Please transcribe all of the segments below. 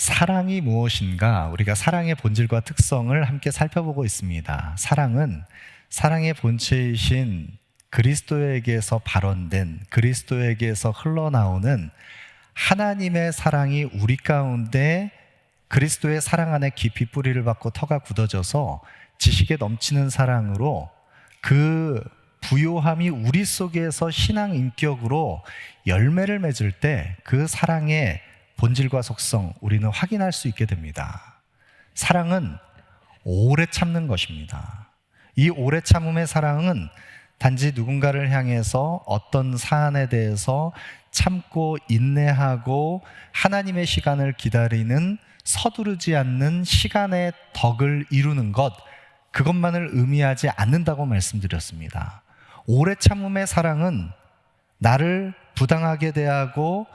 사랑이 무엇인가? 우리가 사랑의 본질과 특성을 함께 살펴보고 있습니다. 사랑은 사랑의 본체이신 그리스도에게서 발원된, 그리스도에게서 흘러나오는 하나님의 사랑이 우리 가운데 그리스도의 사랑 안에 깊이 뿌리를 받고 터가 굳어져서 지식에 넘치는 사랑으로 그 부요함이 우리 속에서 신앙 인격으로 열매를 맺을 때 그 사랑의 본질과 속성 우리는 확인할 수 있게 됩니다. 사랑은 오래 참는 것입니다. 이 오래 참음의 사랑은 단지 누군가를 향해서 어떤 사안에 대해서 참고 인내하고 하나님의 시간을 기다리는 서두르지 않는 시간의 덕을 이루는 것, 그것만을 의미하지 않는다고 말씀드렸습니다. 오래 참음의 사랑은 나를 부당하게 대하고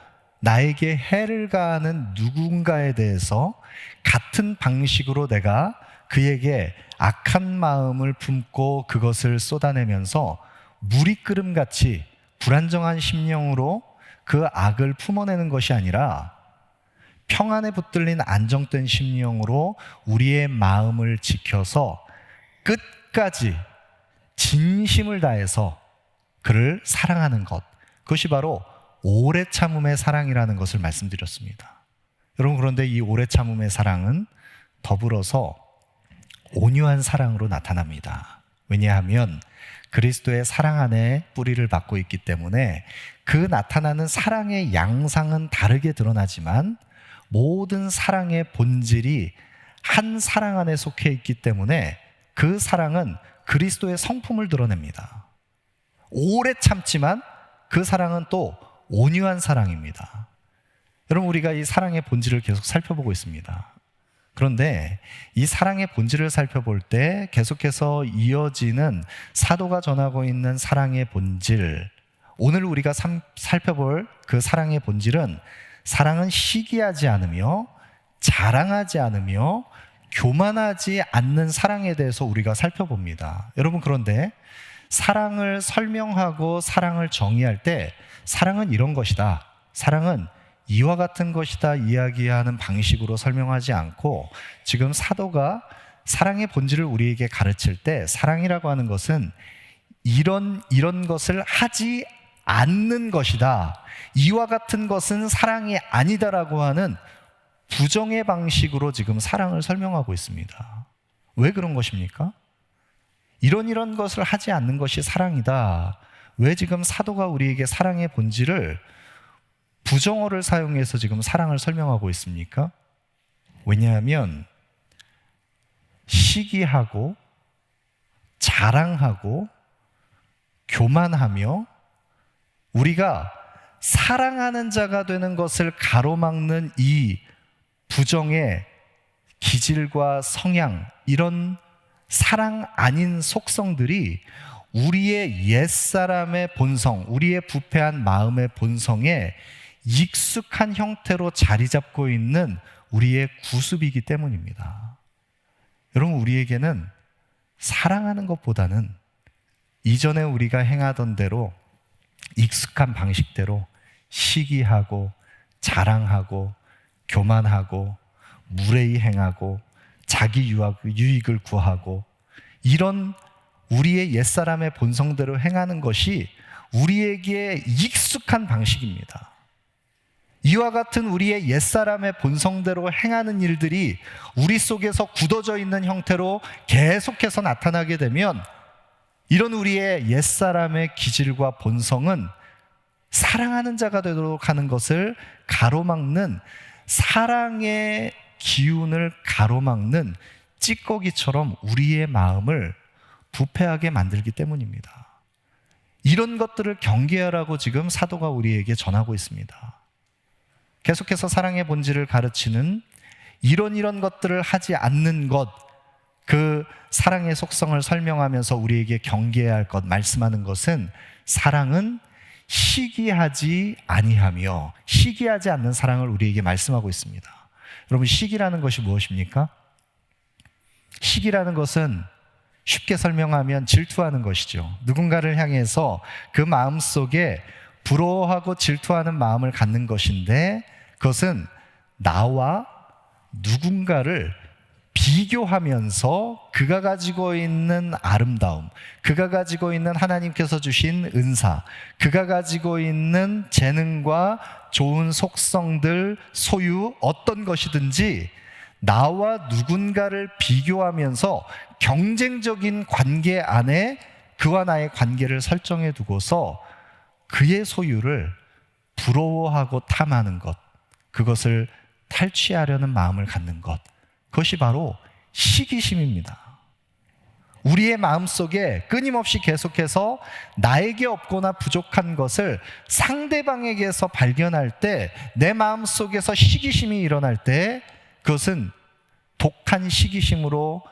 나에게 해를 가하는 누군가에 대해서 같은 방식으로 내가 그에게 악한 마음을 품고 그것을 쏟아내면서 물이 끓음같이 불안정한 심령으로 그 악을 품어내는 것이 아니라 평안에 붙들린 안정된 심령으로 우리의 마음을 지켜서 끝까지 진심을 다해서 그를 사랑하는 것, 그것이 바로 오래 참음의 사랑이라는 것을 말씀드렸습니다. 여러분, 그런데 이 오래 참음의 사랑은 더불어서 온유한 사랑으로 나타납니다. 왜냐하면 그리스도의 사랑 안에 뿌리를 받고 있기 때문에 그 나타나는 사랑의 양상은 다르게 드러나지만 모든 사랑의 본질이 한 사랑 안에 속해 있기 때문에 그 사랑은 그리스도의 성품을 드러냅니다. 오래 참지만 그 사랑은 또 온유한 사랑입니다. 여러분, 우리가 이 사랑의 본질을 계속 살펴보고 있습니다. 그런데 이 사랑의 본질을 살펴볼 때 계속해서 이어지는 사도가 전하고 있는 사랑의 본질, 오늘 우리가 살펴볼 그 사랑의 본질은 사랑은 시기하지 않으며 자랑하지 않으며 교만하지 않는 사랑에 대해서 우리가 살펴봅니다. 여러분, 그런데 사랑을 설명하고 사랑을 정의할 때 사랑은 이런 것이다, 사랑은 이와 같은 것이다 이야기하는 방식으로 설명하지 않고, 지금 사도가 사랑의 본질을 우리에게 가르칠 때 사랑이라고 하는 것은 이런 것을 하지 않는 것이다, 이와 같은 것은 사랑이 아니다라고 하는 부정의 방식으로 지금 사랑을 설명하고 있습니다. 왜 그런 것입니까? 이런 것을 하지 않는 것이 사랑이다. 왜 지금 사도가 우리에게 사랑의 본질을 부정어를 사용해서 지금 사랑을 설명하고 있습니까? 왜냐하면 시기하고 자랑하고 교만하며 우리가 사랑하는 자가 되는 것을 가로막는 이 부정의 기질과 성향, 이런 사랑 아닌 속성들이 우리의 옛사람의 본성, 우리의 부패한 마음의 본성에 익숙한 형태로 자리 잡고 있는 우리의 구습이기 때문입니다. 여러분, 우리에게는 사랑하는 것보다는 이전에 우리가 행하던 대로 익숙한 방식대로 시기하고 자랑하고 교만하고 무례히 행하고 자기 유익을 구하고 이런 우리의 옛사람의 본성대로 행하는 것이 우리에게 익숙한 방식입니다. 이와 같은 우리의 옛사람의 본성대로 행하는 일들이 우리 속에서 굳어져 있는 형태로 계속해서 나타나게 되면 이런 우리의 옛사람의 기질과 본성은 사랑하는 자가 되도록 하는 것을 가로막는, 사랑의 기운을 가로막는 찌꺼기처럼 우리의 마음을 부패하게 만들기 때문입니다. 이런 것들을 경계하라고 지금 사도가 우리에게 전하고 있습니다. 계속해서 사랑의 본질을 가르치는 이런 것들을 하지 않는 것, 그 사랑의 속성을 설명하면서 우리에게 경계해야 할 것, 말씀하는 것은 사랑은 시기하지 아니하며, 시기하지 않는 사랑을 우리에게 말씀하고 있습니다. 여러분, 시기라는 것이 무엇입니까? 시기라는 것은 쉽게 설명하면 질투하는 것이죠. 누군가를 향해서 그 마음 속에 부러워하고 질투하는 마음을 갖는 것인데, 그것은 나와 누군가를 비교하면서 그가 가지고 있는 아름다움, 그가 가지고 있는 하나님께서 주신 은사, 그가 가지고 있는 재능과 좋은 속성들, 소유, 어떤 것이든지 나와 누군가를 비교하면서 경쟁적인 관계 안에 그와 나의 관계를 설정해 두고서 그의 소유를 부러워하고 탐하는 것, 그것을 탈취하려는 마음을 갖는 것, 그것이 바로 시기심입니다. 우리의 마음속에 끊임없이 계속해서 나에게 없거나 부족한 것을 상대방에게서 발견할 때, 내 마음속에서 시기심이 일어날 때 그것은 독한 시기심으로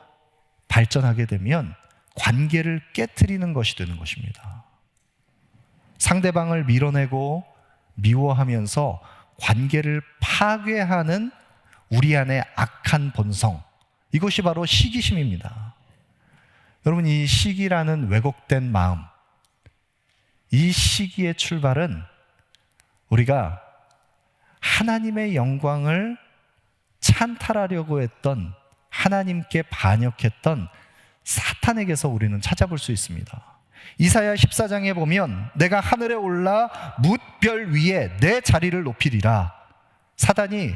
발전하게 되면 관계를 깨트리는 것이 되는 것입니다. 상대방을 밀어내고 미워하면서 관계를 파괴하는 우리 안의 악한 본성, 이것이 바로 시기심입니다. 여러분, 이 시기라는 왜곡된 마음, 이 시기의 출발은 우리가 하나님의 영광을 찬탈하려고 했던, 하나님께 반역했던 사탄에게서 우리는 찾아볼 수 있습니다. 이사야 14장에 보면 내가 하늘에 올라 뭇별 위에 내 자리를 높이리라. 사단이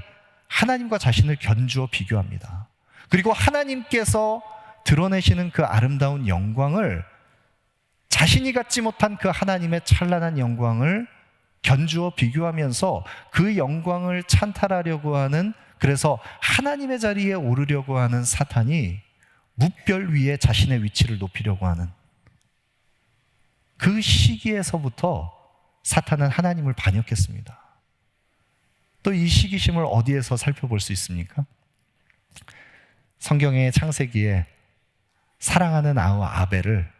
하나님과 자신을 견주어 비교합니다. 그리고 하나님께서 드러내시는 그 아름다운 영광을, 자신이 갖지 못한 그 하나님의 찬란한 영광을 견주어 비교하면서 그 영광을 찬탈하려고 하는, 그래서 하나님의 자리에 오르려고 하는 사탄이 뭇별 위에 자신의 위치를 높이려고 하는 그 시기에서부터 사탄은 하나님을 반역했습니다. 또 이 시기심을 어디에서 살펴볼 수 있습니까? 성경의 창세기에 사랑하는 아우 아벨을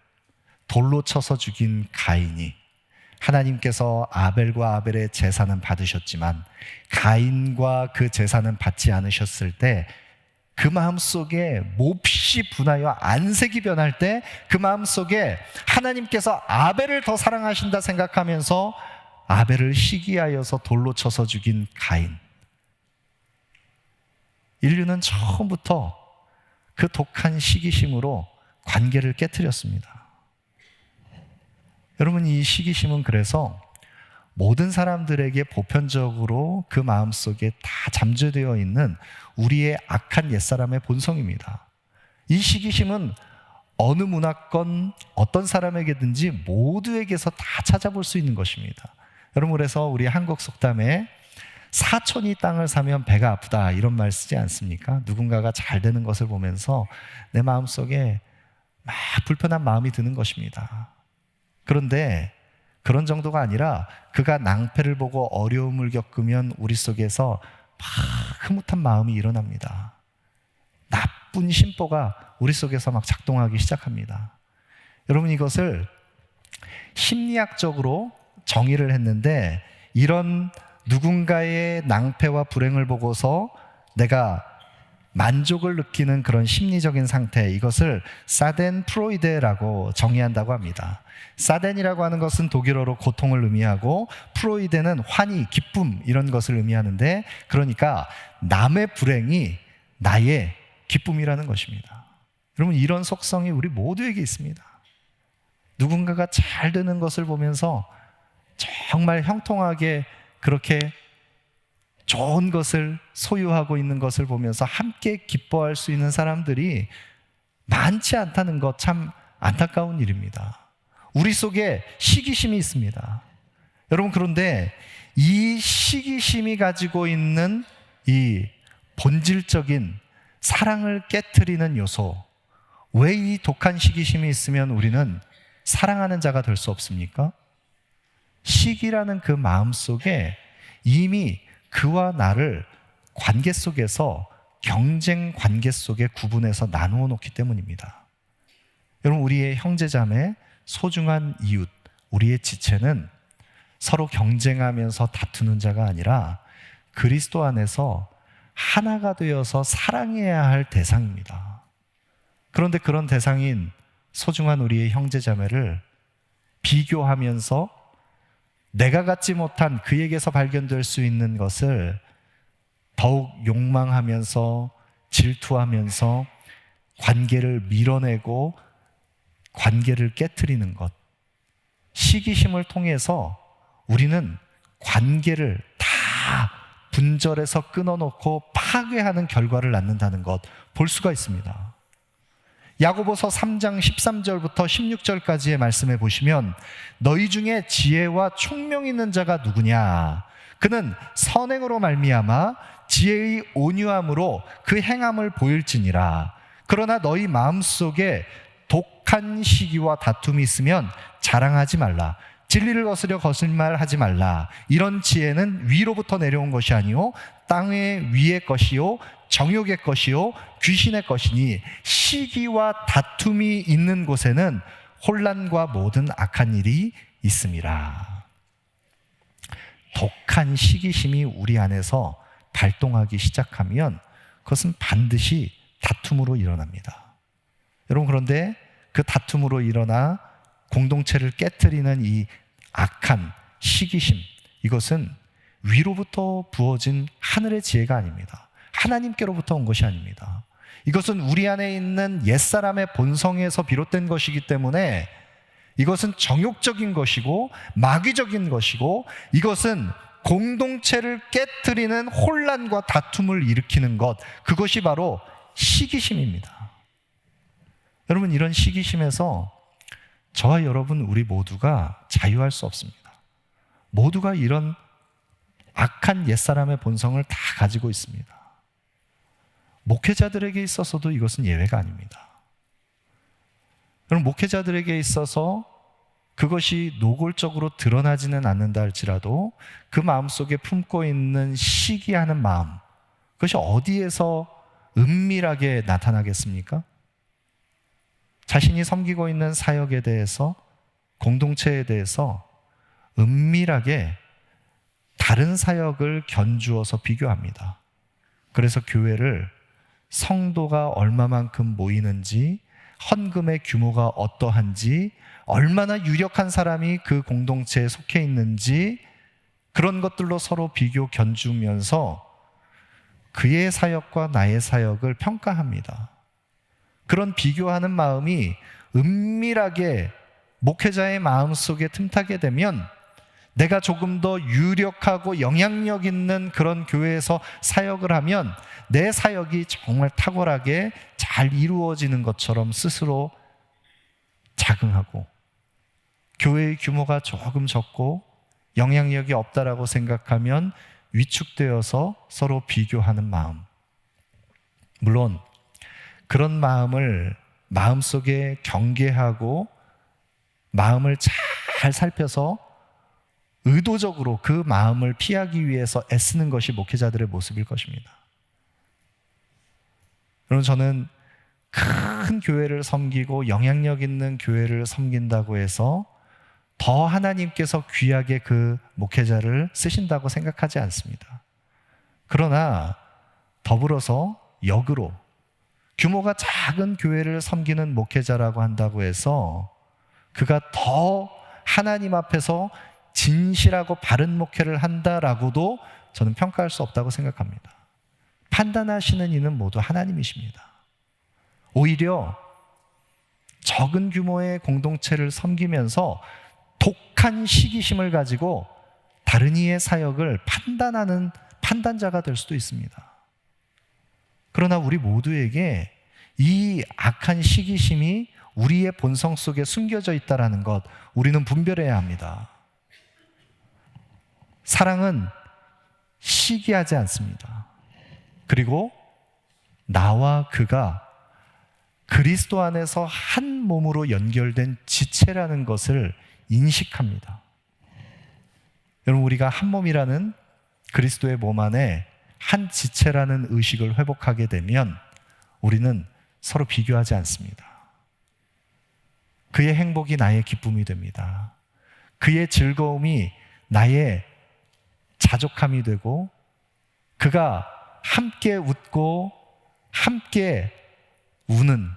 돌로 쳐서 죽인 가인이, 하나님께서 아벨과 아벨의 제사는 받으셨지만 가인과 그 제사는 받지 않으셨을 때 그 마음속에 몹시 분하여 안색이 변할 때 그 마음속에 하나님께서 아벨을 더 사랑하신다 생각하면서 아벨을 시기하여서 돌로 쳐서 죽인 가인. 인류는 처음부터 그 독한 시기심으로 관계를 깨트렸습니다. 여러분, 이 시기심은 그래서 모든 사람들에게 보편적으로 그 마음속에 다 잠재되어 있는 우리의 악한 옛사람의 본성입니다. 이 시기심은 어느 문화권, 어떤 사람에게든지 모두에게서 다 찾아볼 수 있는 것입니다. 여러분, 그래서 우리 한국 속담에 사촌이 땅을 사면 배가 아프다, 이런 말 쓰지 않습니까? 누군가가 잘 되는 것을 보면서 내 마음속에 막 불편한 마음이 드는 것입니다. 그런데 그런 정도가 아니라 그가 낭패를 보고 어려움을 겪으면 우리 속에서 막 흐뭇한 마음이 일어납니다. 나쁜 심보가 우리 속에서 막 작동하기 시작합니다. 여러분, 이것을 심리학적으로 정의를 했는데, 이런 누군가의 낭패와 불행을 보고서 내가 만족을 느끼는 그런 심리적인 상태, 이것을 사덴프로이데라고 정의한다고 합니다. 사덴이라고 하는 것은 독일어로 고통을 의미하고, 프로이데는 환희, 기쁨, 이런 것을 의미하는데, 그러니까 남의 불행이 나의 기쁨이라는 것입니다. 여러분, 이런 속성이 우리 모두에게 있습니다. 누군가가 잘 되는 것을 보면서 정말 형통하게 그렇게 좋은 것을 소유하고 있는 것을 보면서 함께 기뻐할 수 있는 사람들이 많지 않다는 것, 참 안타까운 일입니다. 우리 속에 시기심이 있습니다. 여러분, 그런데 이 시기심이 가지고 있는 이 본질적인 사랑을 깨트리는 요소, 왜 이 독한 시기심이 있으면 우리는 사랑하는 자가 될 수 없습니까? 시기라는 그 마음 속에 이미 그와 나를 관계 속에서, 경쟁 관계 속에 구분해서 나누어 놓기 때문입니다. 여러분, 우리의 형제자매, 소중한 이웃, 우리의 지체는 서로 경쟁하면서 다투는 자가 아니라 그리스도 안에서 하나가 되어서 사랑해야 할 대상입니다. 그런데 그런 대상인 소중한 우리의 형제자매를 비교하면서 내가 갖지 못한 그에게서 발견될 수 있는 것을 더욱 욕망하면서 질투하면서 관계를 밀어내고 관계를 깨트리는 것, 시기심을 통해서 우리는 관계를 다 분절해서 끊어놓고 파괴하는 결과를 낳는다는 것 볼 수가 있습니다. 야고보서 3장 13절부터 16절까지의 말씀에 보시면 너희 중에 지혜와 총명 있는 자가 누구냐? 그는 선행으로 말미암아 지혜의 온유함으로 그 행함을 보일지니라. 그러나 너희 마음속에 독한 시기와 다툼이 있으면 자랑하지 말라. 진리를 거스려 거짓말하지 말라. 이런 지혜는 위로부터 내려온 것이 아니요 땅의 위의 것이요 정욕의 것이요 귀신의 것이니 시기와 다툼이 있는 곳에는 혼란과 모든 악한 일이 있음이라. 독한 시기심이 우리 안에서 발동하기 시작하면 그것은 반드시 다툼으로 일어납니다. 여러분, 그런데 그 다툼으로 일어나 공동체를 깨트리는 이 악한 시기심, 이것은 위로부터 부어진 하늘의 지혜가 아닙니다. 하나님께로부터 온 것이 아닙니다. 이것은 우리 안에 있는 옛사람의 본성에서 비롯된 것이기 때문에 이것은 정욕적인 것이고 마귀적인 것이고 이것은 공동체를 깨트리는 혼란과 다툼을 일으키는 것, 그것이 바로 시기심입니다. 여러분, 이런 시기심에서 저와 여러분 우리 모두가 자유할 수 없습니다. 모두가 이런 악한 옛사람의 본성을 다 가지고 있습니다. 목회자들에게 있어서도 이것은 예외가 아닙니다. 여러분, 목회자들에게 있어서 그것이 노골적으로 드러나지는 않는다 할지라도 그 마음속에 품고 있는 시기하는 마음, 그것이 어디에서 은밀하게 나타나겠습니까? 자신이 섬기고 있는 사역에 대해서, 공동체에 대해서 은밀하게 다른 사역을 견주어서 비교합니다. 그래서 교회를 성도가 얼마만큼 모이는지, 헌금의 규모가 어떠한지, 얼마나 유력한 사람이 그 공동체에 속해 있는지, 그런 것들로 서로 비교 견주면서 그의 사역과 나의 사역을 평가합니다. 그런 비교하는 마음이 은밀하게 목회자의 마음속에 틈타게 되면 내가 조금 더 유력하고 영향력 있는 그런 교회에서 사역을 하면 내 사역이 정말 탁월하게 잘 이루어지는 것처럼 스스로 자긍하고, 교회의 규모가 조금 적고 영향력이 없다라고 생각하면 위축되어서 서로 비교하는 마음. 물론 그런 마음을 마음속에 경계하고 마음을 잘 살펴서 의도적으로 그 마음을 피하기 위해서 애쓰는 것이 목회자들의 모습일 것입니다. 여러분, 저는 큰 교회를 섬기고 영향력 있는 교회를 섬긴다고 해서 더 하나님께서 귀하게 그 목회자를 쓰신다고 생각하지 않습니다. 그러나 더불어서 역으로 규모가 작은 교회를 섬기는 목회자라고 한다고 해서 그가 더 하나님 앞에서 진실하고 바른 목회를 한다라고도 저는 평가할 수 없다고 생각합니다. 판단하시는 이는 모두 하나님이십니다. 오히려 적은 규모의 공동체를 섬기면서 독한 시기심을 가지고 다른 이의 사역을 판단하는 판단자가 될 수도 있습니다. 그러나 우리 모두에게 이 악한 시기심이 우리의 본성 속에 숨겨져 있다는 것, 우리는 분별해야 합니다. 사랑은 시기하지 않습니다. 그리고 나와 그가 그리스도 안에서 한 몸으로 연결된 지체라는 것을 인식합니다. 여러분, 우리가 한 몸이라는 그리스도의 몸 안에 한 지체라는 의식을 회복하게 되면 우리는 서로 비교하지 않습니다. 그의 행복이 나의 기쁨이 됩니다. 그의 즐거움이 나의 자족함이 되고, 그가 함께 웃고 함께 우는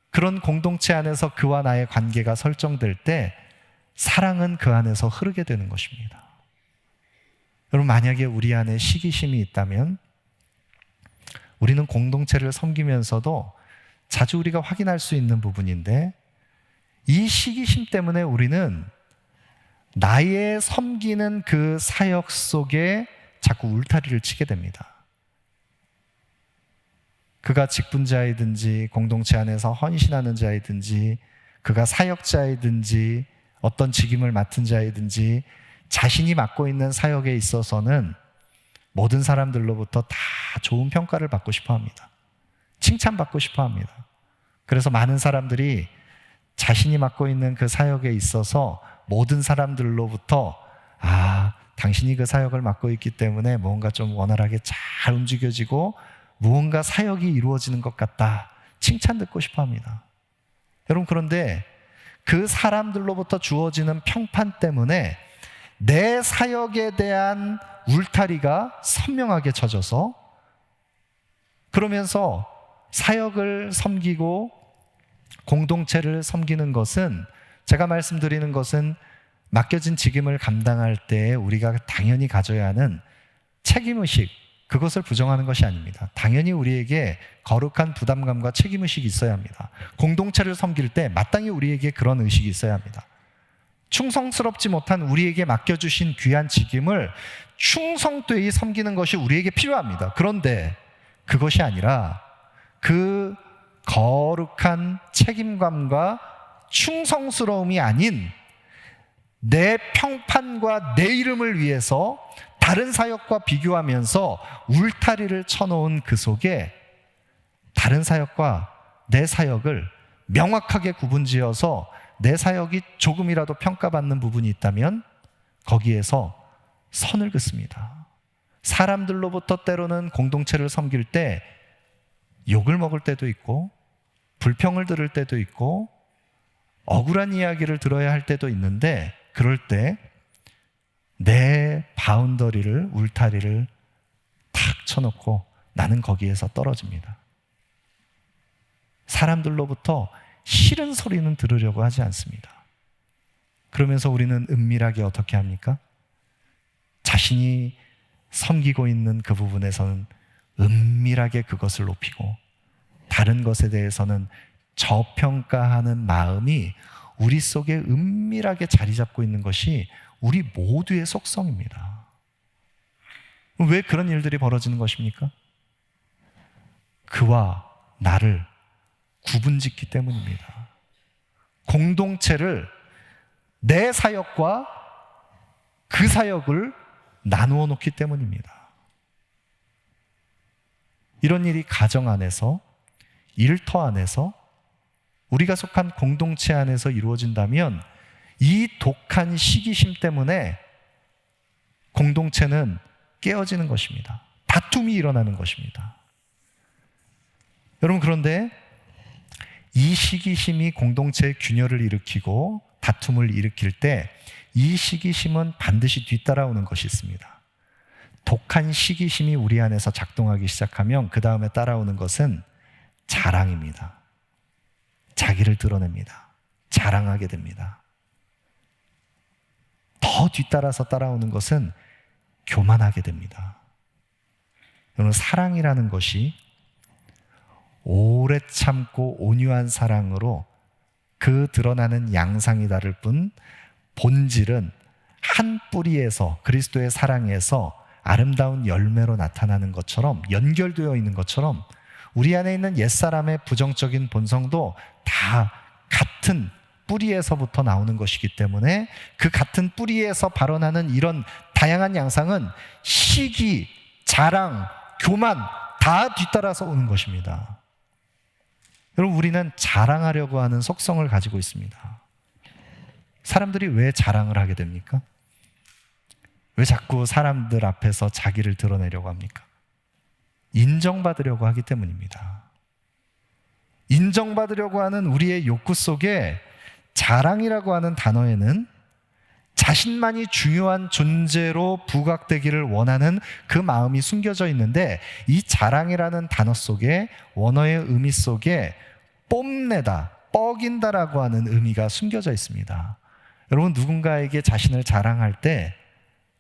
그런 공동체 안에서 그와 나의 관계가 설정될 때 사랑은 그 안에서 흐르게 되는 것입니다. 여러분, 만약에 우리 안에 시기심이 있다면 우리는 공동체를 섬기면서도 자주 우리가 확인할 수 있는 부분인데, 이 시기심 때문에 우리는 나의 섬기는 그 사역 속에 자꾸 울타리를 치게 됩니다. 그가 직분자이든지 공동체 안에서 헌신하는 자이든지 그가 사역자이든지 어떤 직임을 맡은 자이든지 자신이 맡고 있는 사역에 있어서는 모든 사람들로부터 다 좋은 평가를 받고 싶어 합니다. 칭찬받고 싶어 합니다. 그래서 많은 사람들이 자신이 맡고 있는 그 사역에 있어서 모든 사람들로부터 당신이 그 사역을 맡고 있기 때문에 뭔가 좀 원활하게 잘 움직여지고 무언가 사역이 이루어지는 것 같다, 칭찬 듣고 싶어 합니다. 여러분, 그런데 그 사람들로부터 주어지는 평판 때문에 내 사역에 대한 울타리가 선명하게 쳐져서, 그러면서 사역을 섬기고 공동체를 섬기는 것은, 제가 말씀드리는 것은 맡겨진 직임을 감당할 때 우리가 당연히 가져야 하는 책임의식, 그것을 부정하는 것이 아닙니다. 당연히 우리에게 거룩한 부담감과 책임의식이 있어야 합니다. 공동체를 섬길 때 마땅히 우리에게 그런 의식이 있어야 합니다. 충성스럽지 못한 우리에게 맡겨주신 귀한 직임을 충성되이 섬기는 것이 우리에게 필요합니다. 그런데 그것이 아니라 그 거룩한 책임감과 충성스러움이 아닌 내 평판과 내 이름을 위해서 다른 사역과 비교하면서 울타리를 쳐놓은 그 속에 다른 사역과 내 사역을 명확하게 구분지어서 내 사역이 조금이라도 평가받는 부분이 있다면 거기에서 선을 긋습니다. 사람들로부터 때로는 공동체를 섬길 때 욕을 먹을 때도 있고 불평을 들을 때도 있고 억울한 이야기를 들어야 할 때도 있는데, 그럴 때 내 바운더리를, 울타리를 탁 쳐놓고 나는 거기에서 떨어집니다. 사람들로부터 싫은 소리는 들으려고 하지 않습니다. 그러면서 우리는 은밀하게 어떻게 합니까? 자신이 섬기고 있는 그 부분에서는 은밀하게 그것을 높이고 다른 것에 대해서는 저평가하는 마음이 우리 속에 은밀하게 자리 잡고 있는 것이 우리 모두의 속성입니다. 왜 그런 일들이 벌어지는 것입니까? 그와 나를 구분짓기 때문입니다. 공동체를, 내 사역과 그 사역을 나누어 놓기 때문입니다. 이런 일이 가정 안에서, 일터 안에서, 우리가 속한 공동체 안에서 이루어진다면 이 독한 시기심 때문에 공동체는 깨어지는 것입니다. 다툼이 일어나는 것입니다. 여러분, 그런데 이 시기심이 공동체의 균열을 일으키고 다툼을 일으킬 때 이 시기심은 반드시 뒤따라오는 것이 있습니다. 독한 시기심이 우리 안에서 작동하기 시작하면 그 다음에 따라오는 것은 자랑입니다. 자기를 드러냅니다. 자랑하게 됩니다. 더 뒤따라서 따라오는 것은 교만하게 됩니다. 여러분, 사랑이라는 것이 오래 참고 온유한 사랑으로 그 드러나는 양상이 다를 뿐 본질은 한 뿌리에서, 그리스도의 사랑에서 아름다운 열매로 나타나는 것처럼, 연결되어 있는 것처럼 우리 안에 있는 옛사람의 부정적인 본성도 다 같은 뿌리에서부터 나오는 것이기 때문에 그 같은 뿌리에서 발원하는 이런 다양한 양상은 시기, 자랑, 교만 다 뒤따라서 오는 것입니다. 여러분, 우리는 자랑하려고 하는 속성을 가지고 있습니다. 사람들이 왜 자랑을 하게 됩니까? 왜 자꾸 사람들 앞에서 자기를 드러내려고 합니까? 인정받으려고 하기 때문입니다. 인정받으려고 하는 우리의 욕구 속에 자랑이라고 하는 단어에는 자신만이 중요한 존재로 부각되기를 원하는 그 마음이 숨겨져 있는데, 이 자랑이라는 단어 속에, 원어의 의미 속에 뽐내다, 뻐긴다라고 하는 의미가 숨겨져 있습니다. 여러분, 누군가에게 자신을 자랑할 때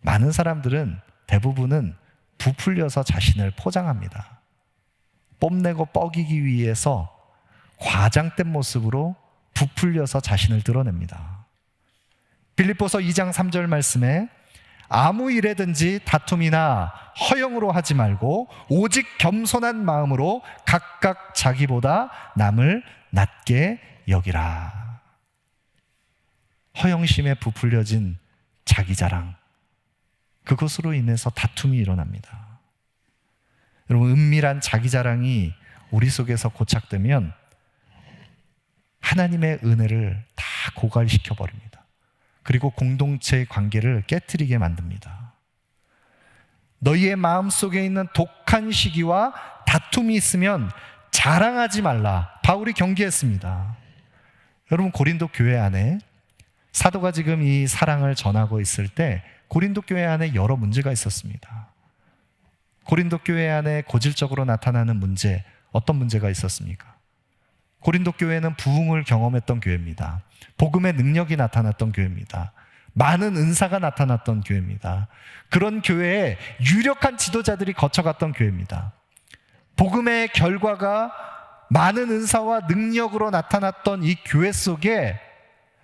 많은 사람들은, 대부분은 부풀려서 자신을 포장합니다. 뽐내고 뻐기기 위해서 과장된 모습으로 부풀려서 자신을 드러냅니다. 빌립보서 2장 3절 말씀에 아무 일에든지 다툼이나 허영으로 하지 말고 오직 겸손한 마음으로 각각 자기보다 남을 낮게 여기라. 허영심에 부풀려진 자기자랑, 그것으로 인해서 다툼이 일어납니다. 여러분, 은밀한 자기자랑이 우리 속에서 고착되면 하나님의 은혜를 다 고갈시켜 버립니다. 그리고 공동체의 관계를 깨트리게 만듭니다. 너희의 마음속에 있는 독한 시기와 다툼이 있으면 자랑하지 말라. 바울이 경계했습니다. 여러분, 고린도 교회 안에 사도가 지금 이 사랑을 전하고 있을 때 고린도 교회 안에 여러 문제가 있었습니다. 고린도 교회 안에 고질적으로 나타나는 문제, 어떤 문제가 있었습니까? 고린도 교회는 부흥을 경험했던 교회입니다. 복음의 능력이 나타났던 교회입니다. 많은 은사가 나타났던 교회입니다. 그런 교회에 유력한 지도자들이 거쳐갔던 교회입니다. 복음의 결과가 많은 은사와 능력으로 나타났던 이 교회 속에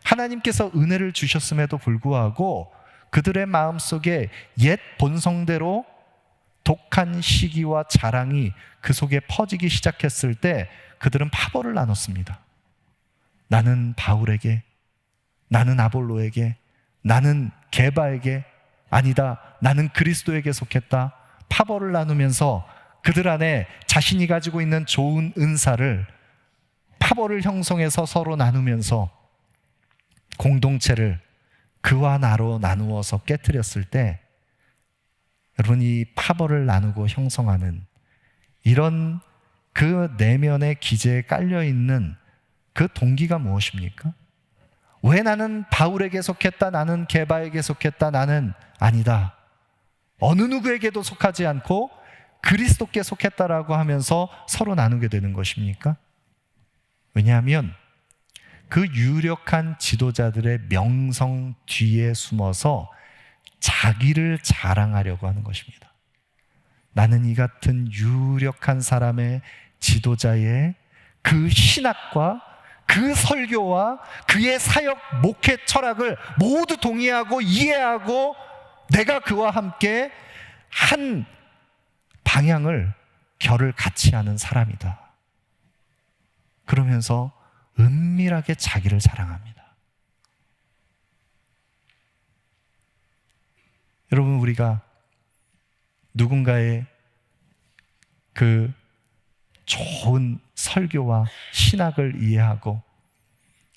하나님께서 은혜를 주셨음에도 불구하고 그들의 마음속에 옛 본성대로 독한 시기와 자랑이 그 속에 퍼지기 시작했을 때 그들은 파벌을 나눴습니다. 나는 바울에게, 나는 아볼로에게, 나는 게바에게, 아니다, 나는 그리스도에게 속했다. 파벌을 나누면서 그들 안에 자신이 가지고 있는 좋은 은사를 파벌을 형성해서 서로 나누면서 공동체를 그와 나로 나누어서 깨트렸을 때, 여러분, 이 파벌을 나누고 형성하는 이런 그 내면의 기제에 깔려있는 그 동기가 무엇입니까? 왜 나는 바울에게 속했다, 나는 게바에게 속했다, 나는 아니다, 어느 누구에게도 속하지 않고 그리스도께 속했다라고 하면서 서로 나누게 되는 것입니까? 왜냐하면 그 유력한 지도자들의 명성 뒤에 숨어서 자기를 자랑하려고 하는 것입니다. 나는 이 같은 유력한 사람의 지도자의 그 신학과 그 설교와 그의 사역 목회 철학을 모두 동의하고 이해하고 내가 그와 함께 한 방향을 결을 같이 하는 사람이다. 그러면서 은밀하게 자기를 자랑합니다. 여러분, 우리가 누군가의 그 좋은 설교와 신학을 이해하고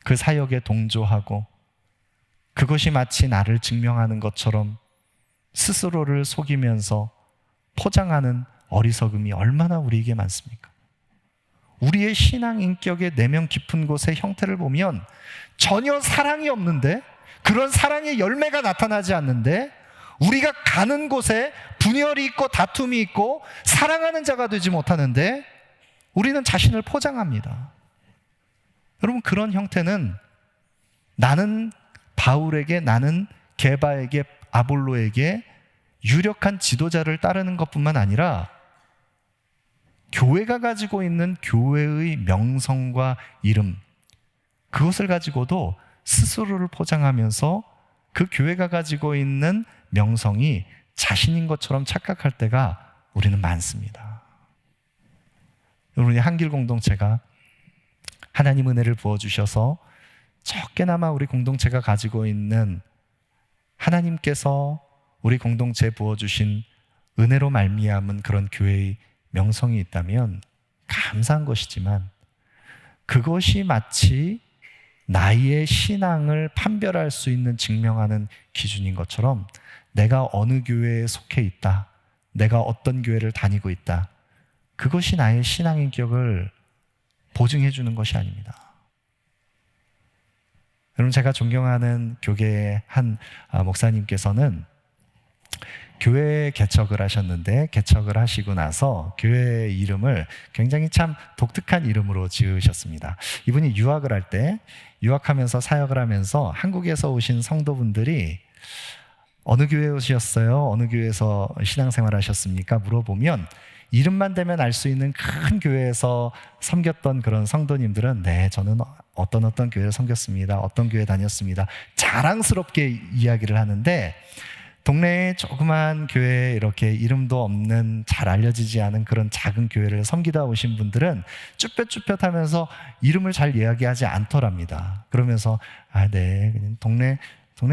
그 사역에 동조하고 그것이 마치 나를 증명하는 것처럼 스스로를 속이면서 포장하는 어리석음이 얼마나 우리에게 많습니까? 우리의 신앙 인격의 내면 깊은 곳의 형태를 보면 전혀 사랑이 없는데, 그런 사랑의 열매가 나타나지 않는데, 우리가 가는 곳에 분열이 있고 다툼이 있고 사랑하는 자가 되지 못하는데 우리는 자신을 포장합니다. 여러분, 그런 형태는 나는 바울에게, 나는 게바에게, 아볼로에게 유력한 지도자를 따르는 것뿐만 아니라 교회가 가지고 있는 교회의 명성과 이름, 그것을 가지고도 스스로를 포장하면서 그 교회가 가지고 있는 명성이 자신인 것처럼 착각할 때가 우리는 많습니다. 여러분, 한길 공동체가 하나님 은혜를 부어주셔서 적게나마 우리 공동체가 가지고 있는 하나님께서 우리 공동체에 부어주신 은혜로 말미암은 그런 교회의 명성이 있다면 감사한 것이지만, 그것이 마치 나의 신앙을 판별할 수 있는, 증명하는 기준인 것처럼 내가 어느 교회에 속해 있다, 내가 어떤 교회를 다니고 있다, 그것이 나의 신앙 인격을 보증해 주는 것이 아닙니다. 여러분, 제가 존경하는 교계의 한 목사님께서는 교회 개척을 하셨는데, 개척을 하시고 나서 교회 이름을 굉장히 참 독특한 이름으로 지으셨습니다. 이분이 유학을 할 때, 유학하면서 사역을 하면서 한국에서 오신 성도분들이 어느 교회에 오셨어요? 어느 교회에서 신앙생활 하셨습니까? 물어보면 이름만 대면 알 수 있는 큰 교회에서 섬겼던 그런 성도님들은 네, 저는 어떤 교회를 섬겼습니다. 어떤 교회 다녔습니다. 자랑스럽게 이야기를 하는데 동네에 조그만 교회에 이렇게 이름도 없는 잘 알려지지 않은 그런 작은 교회를 섬기다 오신 분들은 쭈뼛쭈뼛하면서 이름을 잘 이야기하지 않더랍니다. 그러면서 네, 그냥 동네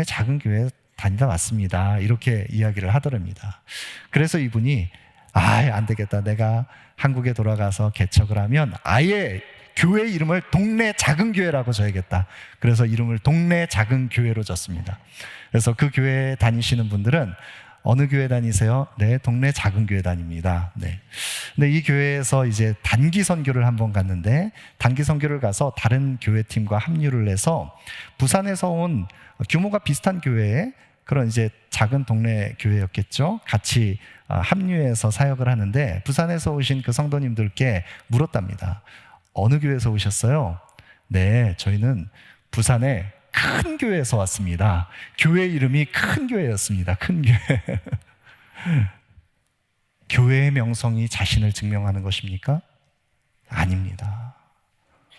작은 교회 다니다 왔습니다. 이렇게 이야기를 하더랍니다. 그래서 이분이 안 되겠다. 내가 한국에 돌아가서 개척을 하면 아예 교회 이름을 동네 작은 교회라고 줘야겠다. 그래서 이름을 동네 작은 교회로 줬습니다. 그래서 그 교회에 다니시는 분들은 어느 교회 다니세요? 네, 동네 작은 교회 다닙니다. 네. 근데 이 교회에서 이제 단기 선교를 한번 갔는데 단기 선교를 가서 다른 교회 팀과 합류를 해서 부산에서 온 규모가 비슷한 교회에 그런 이제 작은 동네 교회였겠죠. 같이 합류해서 사역을 하는데 부산에서 오신 그 성도님들께 물었답니다. 어느 교회에서 오셨어요? 네, 저희는 부산에 큰 교회에서 왔습니다. 교회 이름이 큰 교회였습니다. 큰 교회. 교회의 명성이 자신을 증명하는 것입니까? 아닙니다.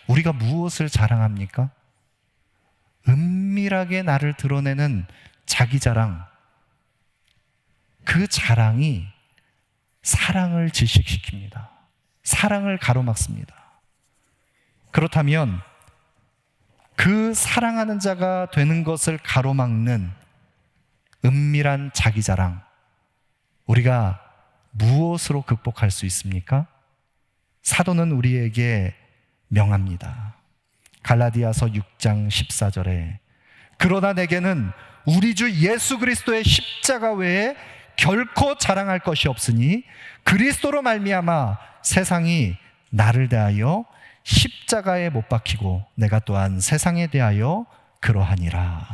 우리가 무엇을 자랑합니까? 은밀하게 나를 드러내는 자기 자랑, 그 자랑이 사랑을 질식시킵니다. 사랑을 가로막습니다. 그렇다면 그 사랑하는 자가 되는 것을 가로막는 은밀한 자기 자랑, 우리가 무엇으로 극복할 수 있습니까? 사도는 우리에게 명합니다. 갈라디아서 6장 14절에 그러나 내게는 우리 주 예수 그리스도의 십자가 외에 결코 자랑할 것이 없으니 그리스도로 말미암아 세상이 나를 대하여 십자가에 못 박히고 내가 또한 세상에 대하여 그러하니라.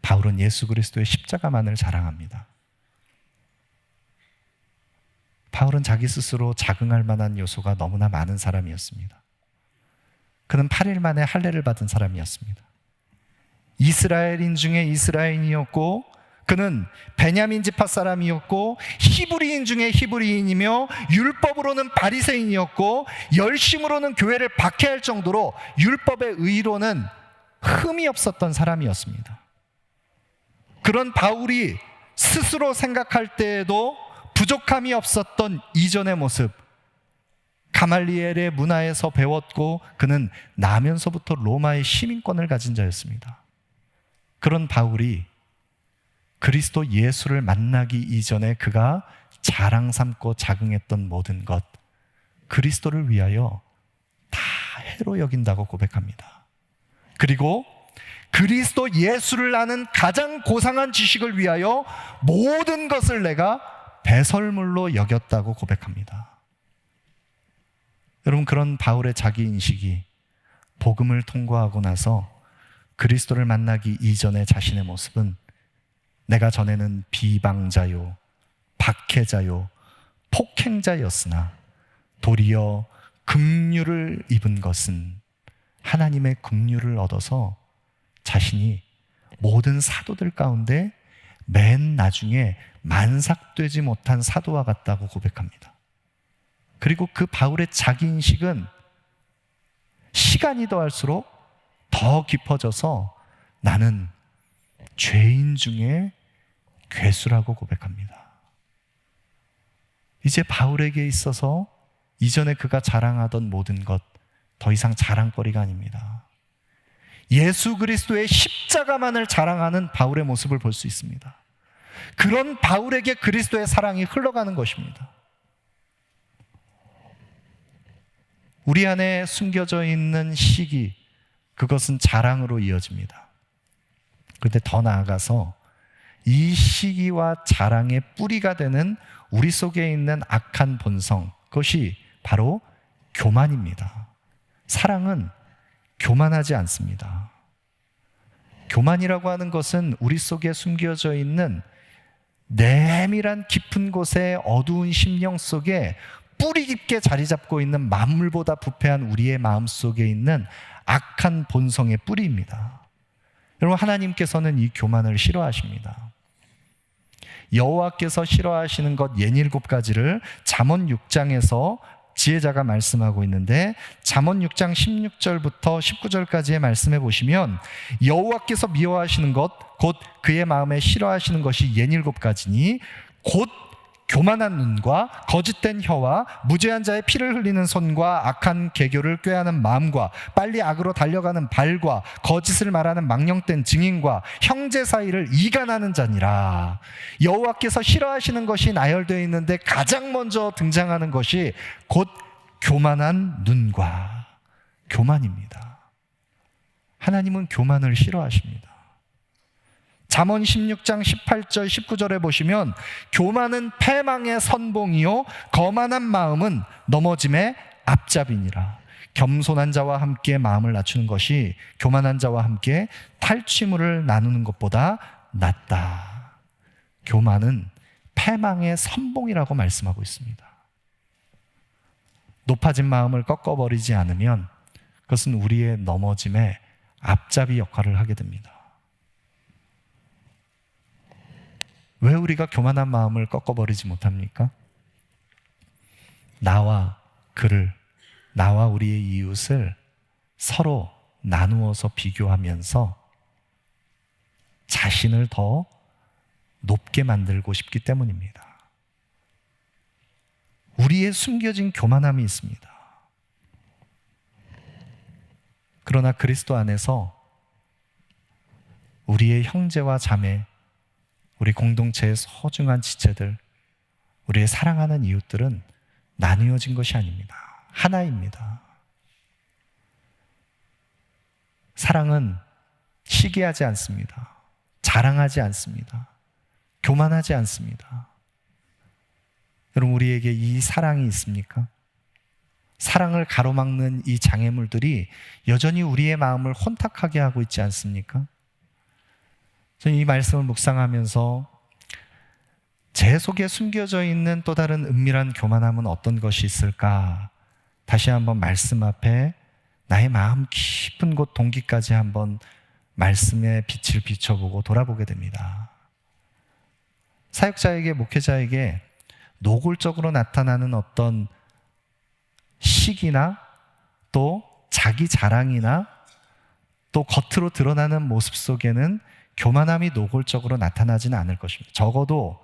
바울은 예수 그리스도의 십자가만을 자랑합니다. 바울은 자기 스스로 자긍할 만한 요소가 너무나 많은 사람이었습니다. 그는 8일 만에 할례를 받은 사람이었습니다. 이스라엘인 중에 이스라엘인이었고 그는 베냐민 지파 사람이었고 히브리인 중에 히브리인이며 율법으로는 바리새인이었고 열심으로는 교회를 박해할 정도로 율법의 의로는 흠이 없었던 사람이었습니다. 그런 바울이 스스로 생각할 때에도 부족함이 없었던 이전의 모습, 가말리엘의 문화에서 배웠고 그는 나면서부터 로마의 시민권을 가진 자였습니다. 그런 바울이 그리스도 예수를 만나기 이전에 그가 자랑 삼고 자긍했던 모든 것, 그리스도를 위하여 다 해로 여긴다고 고백합니다. 그리고 그리스도 예수를 아는 가장 고상한 지식을 위하여 모든 것을 내가 배설물로 여겼다고 고백합니다. 여러분, 그런 바울의 자기인식이 복음을 통과하고 나서 그리스도를 만나기 이전의 자신의 모습은 내가 전에는 비방자요, 박해자요, 폭행자였으나 도리어 긍휼을 입은 것은 하나님의 긍휼을 얻어서 자신이 모든 사도들 가운데 맨 나중에 만삭되지 못한 사도와 같다고 고백합니다. 그리고 그 바울의 자기인식은 시간이 더할수록 더 깊어져서 나는 죄인 중에 괴수라고 고백합니다. 이제 바울에게 있어서 이전에 그가 자랑하던 모든 것 더 이상 자랑거리가 아닙니다. 예수 그리스도의 십자가만을 자랑하는 바울의 모습을 볼 수 있습니다. 그런 바울에게 그리스도의 사랑이 흘러가는 것입니다. 우리 안에 숨겨져 있는 시기, 그것은 자랑으로 이어집니다. 그런데 더 나아가서 이 시기와 자랑의 뿌리가 되는 우리 속에 있는 악한 본성, 그것이 바로 교만입니다. 사랑은 교만하지 않습니다. 교만이라고 하는 것은 우리 속에 숨겨져 있는 내밀한 깊은 곳에 어두운 심령 속에 뿌리 깊게 자리 잡고 있는 만물보다 부패한 우리의 마음 속에 있는 악한 본성의 뿌리입니다. 여러분, 하나님께서는 이 교만을 싫어하십니다. 여호와께서 싫어하시는 것 67가지를 잠언 6장에서 지혜자가 말씀하고 있는데, 잠언 6장 16절부터 19절까지의 말씀해 보시면 여호와께서 미워하시는 것 곧 그의 마음에 싫어하시는 것이 67가지니 곧 교만한 눈과 거짓된 혀와 무죄한 자의 피를 흘리는 손과 악한 계교를 꾀하는 마음과 빨리 악으로 달려가는 발과 거짓을 말하는 망령된 증인과 형제 사이를 이간하는 자니라. 여호와께서 싫어하시는 것이 나열되어 있는데 가장 먼저 등장하는 것이 곧 교만한 눈과 교만입니다. 하나님은 교만을 싫어하십니다. 잠언 16장 18절 19절에 보시면 교만은 패망의 선봉이요 거만한 마음은 넘어짐의 앞잡이니라. 겸손한 자와 함께 마음을 낮추는 것이 교만한 자와 함께 탈취물을 나누는 것보다 낫다. 교만은 패망의 선봉이라고 말씀하고 있습니다. 높아진 마음을 꺾어버리지 않으면 그것은 우리의 넘어짐의 앞잡이 역할을 하게 됩니다. 왜 우리가 교만한 마음을 꺾어버리지 못합니까? 나와 그를, 나와 우리의 이웃을 서로 나누어서 비교하면서 자신을 더 높게 만들고 싶기 때문입니다. 우리의 숨겨진 교만함이 있습니다. 그러나 그리스도 안에서 우리의 형제와 자매, 우리 공동체의 소중한 지체들, 우리의 사랑하는 이웃들은 나누어진 것이 아닙니다. 하나입니다. 사랑은 시기하지 않습니다. 자랑하지 않습니다. 교만하지 않습니다. 여러분, 우리에게 이 사랑이 있습니까? 사랑을 가로막는 이 장애물들이 여전히 우리의 마음을 혼탁하게 하고 있지 않습니까? 저는 이 말씀을 묵상하면서 제 속에 숨겨져 있는 또 다른 은밀한 교만함은 어떤 것이 있을까? 다시 한번 말씀 앞에 나의 마음 깊은 곳 동기까지 한번 말씀의 빛을 비춰보고 돌아보게 됩니다. 사역자에게, 목회자에게 노골적으로 나타나는 어떤 시기나 또 자기 자랑이나 또 겉으로 드러나는 모습 속에는 교만함이 노골적으로 나타나지는 않을 것입니다. 적어도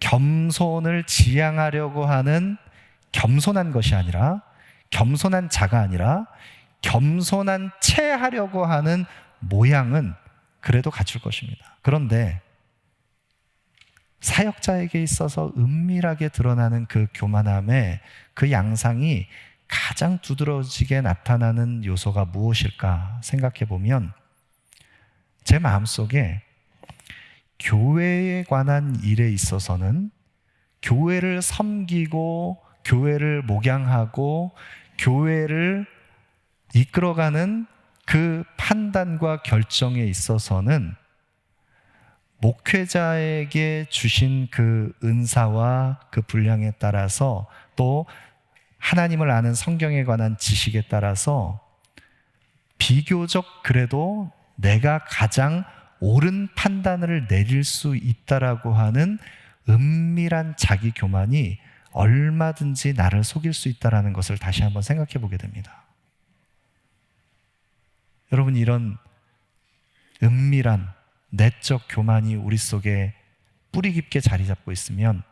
겸손을 지향하려고 하는 겸손한 것이 아니라, 겸손한 자가 아니라 겸손한 채 하려고 하는 모양은 그래도 갖출 것입니다. 그런데 사역자에게 있어서 은밀하게 드러나는 그 교만함의 그 양상이 가장 두드러지게 나타나는 요소가 무엇일까 생각해 보면, 제 마음속에 교회에 관한 일에 있어서는 교회를 섬기고 교회를 목양하고 교회를 이끌어가는 그 판단과 결정에 있어서는 목회자에게 주신 그 은사와 그 분량에 따라서 또 하나님을 아는 성경에 관한 지식에 따라서 비교적 그래도 내가 가장 옳은 판단을 내릴 수 있다라고 하는 은밀한 자기 교만이 얼마든지 나를 속일 수 있다라는 것을 다시 한번 생각해 보게 됩니다. 여러분, 이런 은밀한 내적 교만이 우리 속에 뿌리 깊게 자리 잡고 있으면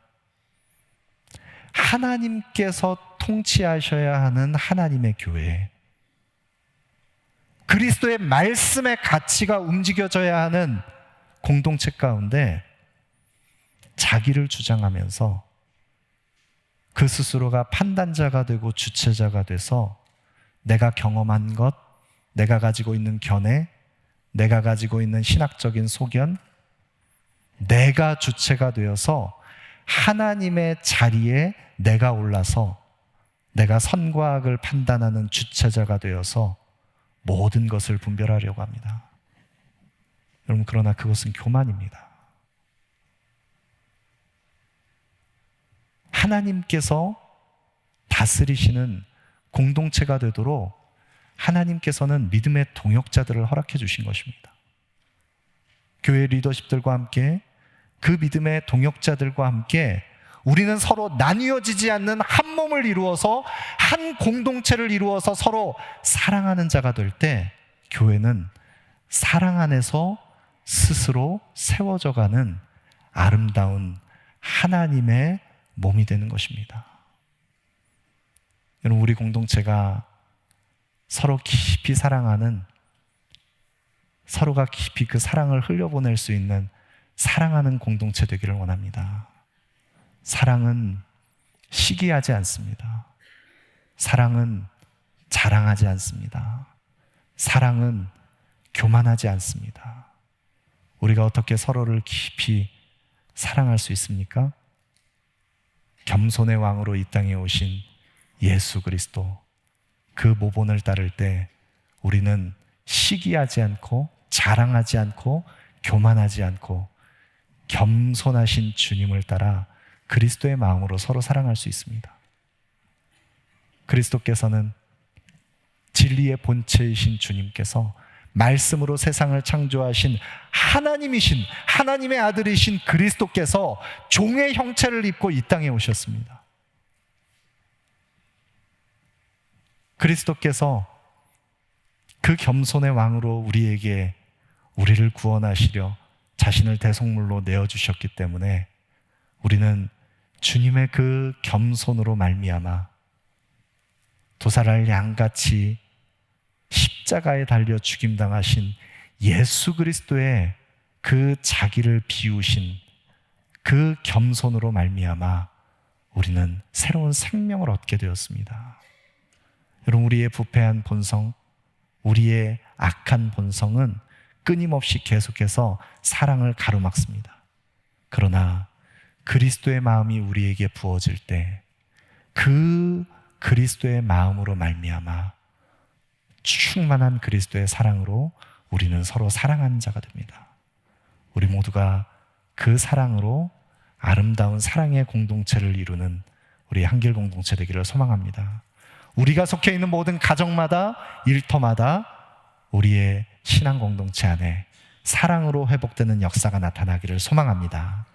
하나님께서 통치하셔야 하는 하나님의 교회, 그리스도의 말씀의 가치가 움직여져야 하는 공동체 가운데 자기를 주장하면서 그 스스로가 판단자가 되고 주체자가 돼서 내가 경험한 것, 내가 가지고 있는 견해, 내가 가지고 있는 신학적인 소견, 내가 주체가 되어서 하나님의 자리에 내가 올라서 내가 선과 악을 판단하는 주체자가 되어서 모든 것을 분별하려고 합니다. 여러분, 그러나 그것은 교만입니다. 하나님께서 다스리시는 공동체가 되도록 하나님께서는 믿음의 동역자들을 허락해 주신 것입니다. 교회 리더십들과 함께 그 믿음의 동역자들과 함께 우리는 서로 나뉘어지지 않는 한 몸을 이루어서 한 공동체를 이루어서 서로 사랑하는 자가 될 때 교회는 사랑 안에서 스스로 세워져 가는 아름다운 하나님의 몸이 되는 것입니다. 여러분, 우리 공동체가 서로 깊이 사랑하는, 서로가 깊이 그 사랑을 흘려보낼 수 있는 사랑하는 공동체 되기를 원합니다. 사랑은 시기하지 않습니다. 사랑은 자랑하지 않습니다. 사랑은 교만하지 않습니다. 우리가 어떻게 서로를 깊이 사랑할 수 있습니까? 겸손의 왕으로 이 땅에 오신 예수 그리스도, 그 모본을 따를 때 우리는 시기하지 않고 자랑하지 않고 교만하지 않고 겸손하신 주님을 따라 그리스도의 마음으로 서로 사랑할 수 있습니다. 그리스도께서는 진리의 본체이신 주님께서 말씀으로 세상을 창조하신 하나님이신, 하나님의 아들이신 그리스도께서 종의 형체를 입고 이 땅에 오셨습니다. 그리스도께서 그 겸손의 왕으로 우리를 구원하시려 자신을 대속물로 내어주셨기 때문에 우리는 주님의 그 겸손으로 말미암아 도살할 양같이 십자가에 달려 죽임당하신 예수 그리스도의 그 자기를 비우신 그 겸손으로 말미암아 우리는 새로운 생명을 얻게 되었습니다. 여러분, 우리의 부패한 본성, 우리의 악한 본성은 끊임없이 계속해서 사랑을 가로막습니다. 그러나 그리스도의 마음이 우리에게 부어질 때 그 그리스도의 마음으로 말미암아 충만한 그리스도의 사랑으로 우리는 서로 사랑하는 자가 됩니다. 우리 모두가 그 사랑으로 아름다운 사랑의 공동체를 이루는 우리 한길 공동체 되기를 소망합니다. 우리가 속해 있는 모든 가정마다, 일터마다 우리의 신앙 공동체 안에 사랑으로 회복되는 역사가 나타나기를 소망합니다.